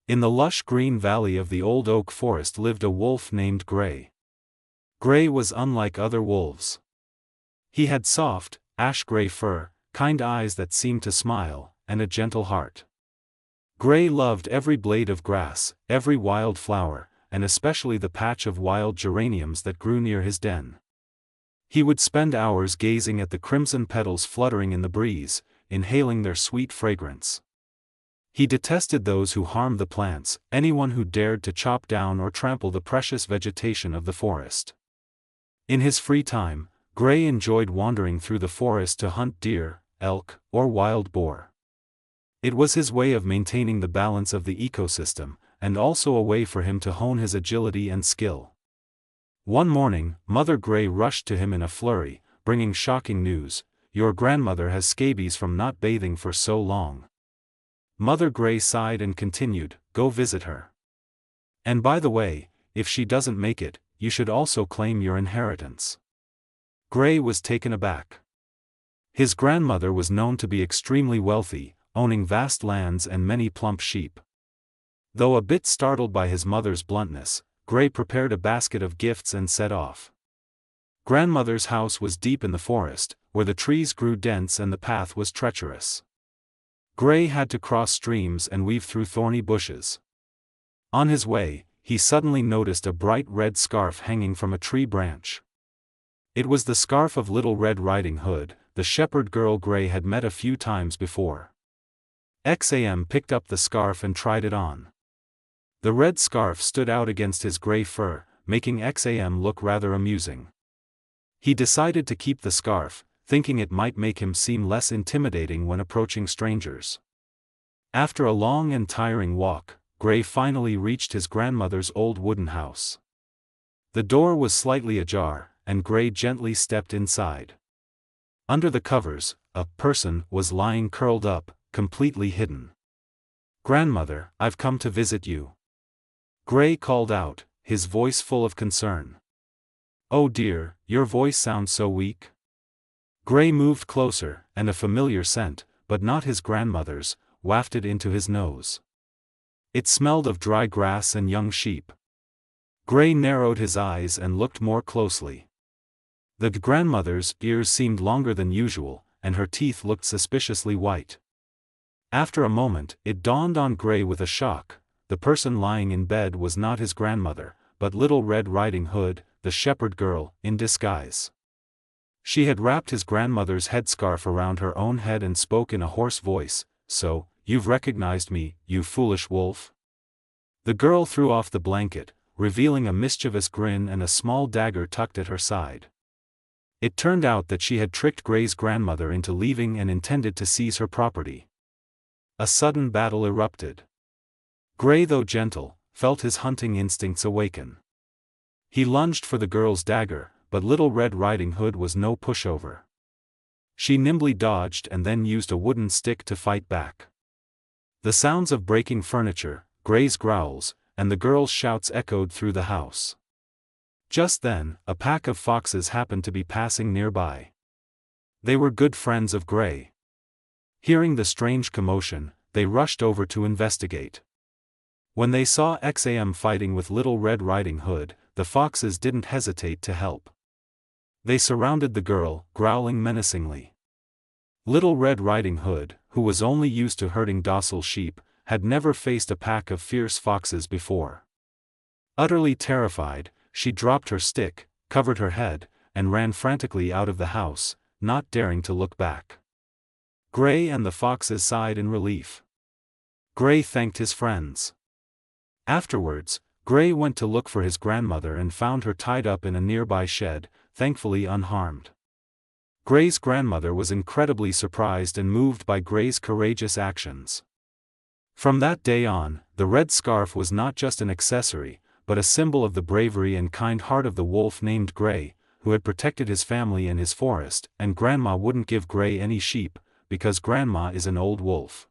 In the lush green valley of the old oak forest lived a wolf named Gray. Gray was unlike other wolves. He had soft, ash-gray fur, kind eyes that seemed to smile, and a gentle heart. Gray loved every blade of grass, every wild flower, and especially the patch of wild geraniums that grew near his den. He would spend hours gazing at the crimson petals fluttering in the breeze, inhaling their sweet fragrance. He detested those who harmed the plants, anyone who dared to chop down or trample the precious vegetation of the forest. In his free time, Gray enjoyed wandering through the forest to hunt deer, elk, or wild boar. It was his way of maintaining the balance of the ecosystem, and also a way for him to hone his agility and skill. One morning, Mother Gray rushed to him in a flurry, bringing shocking news: "Your grandmother has scabies from not bathing for so long." Mother Gray sighed and continued, "Go visit her. And by the way, if she doesn't make it, you should also claim your inheritance." Gray was taken aback. His grandmother was known to be extremely wealthy, owning vast lands and many plump sheep. Though a bit startled by his mother's bluntness, Gray prepared a basket of gifts and set off. Grandmother's house was deep in the forest, where the trees grew dense and the path was treacherous. Gray had to cross streams and weave through thorny bushes. On his way, he suddenly noticed a bright red scarf hanging from a tree branch. It was the scarf of Little Red Riding Hood, the shepherd girl Gray had met a few times before. Xam picked up the scarf and tried it on. The red scarf stood out against his gray fur, making Xam look rather amusing. He decided to keep the scarf, thinking it might make him seem less intimidating when approaching strangers. After a long and tiring walk, Gray finally reached his grandmother's old wooden house. The door was slightly ajar, and Gray gently stepped inside. Under the covers, a person was lying curled up, completely hidden. "Grandmother, I've come to visit you," Gray called out, his voice full of concern. "Oh dear, your voice sounds so weak." Gray moved closer, and a familiar scent, but not his grandmother's, wafted into his nose. It smelled of dry grass and young sheep. Gray narrowed his eyes and looked more closely. The grandmother's ears seemed longer than usual, and her teeth looked suspiciously white. After a moment, it dawned on Gray with a shock: the person lying in bed was not his grandmother, but Little Red Riding Hood, the shepherd girl, in disguise. She had wrapped his grandmother's headscarf around her own head and spoke in a hoarse voice, "So, you've recognized me, you foolish wolf?" The girl threw off the blanket, revealing a mischievous grin and a small dagger tucked at her side. It turned out that she had tricked Gray's grandmother into leaving and intended to seize her property. A sudden battle erupted. Gray, though gentle, felt his hunting instincts awaken. He lunged for the girl's dagger, but Little Red Riding Hood was no pushover. She nimbly dodged and then used a wooden stick to fight back. The sounds of breaking furniture, Gray's growls, and the girl's shouts echoed through the house. Just then, a pack of foxes happened to be passing nearby. They were good friends of Gray. Hearing the strange commotion, they rushed over to investigate. When they saw Xam fighting with Little Red Riding Hood, the foxes didn't hesitate to help. They surrounded the girl, growling menacingly. Little Red Riding Hood, who was only used to herding docile sheep, had never faced a pack of fierce foxes before. Utterly terrified, she dropped her stick, covered her head, and ran frantically out of the house, not daring to look back. Gray and the foxes sighed in relief. Gray thanked his friends. Afterwards, Gray went to look for his grandmother and found her tied up in a nearby shed, thankfully unharmed. Gray's grandmother was incredibly surprised and moved by Gray's courageous actions. From that day on, the red scarf was not just an accessory, but a symbol of the bravery and kind heart of the wolf named Gray, who had protected his family and his forest. And Grandma wouldn't give Gray any sheep, because Grandma is an old wolf.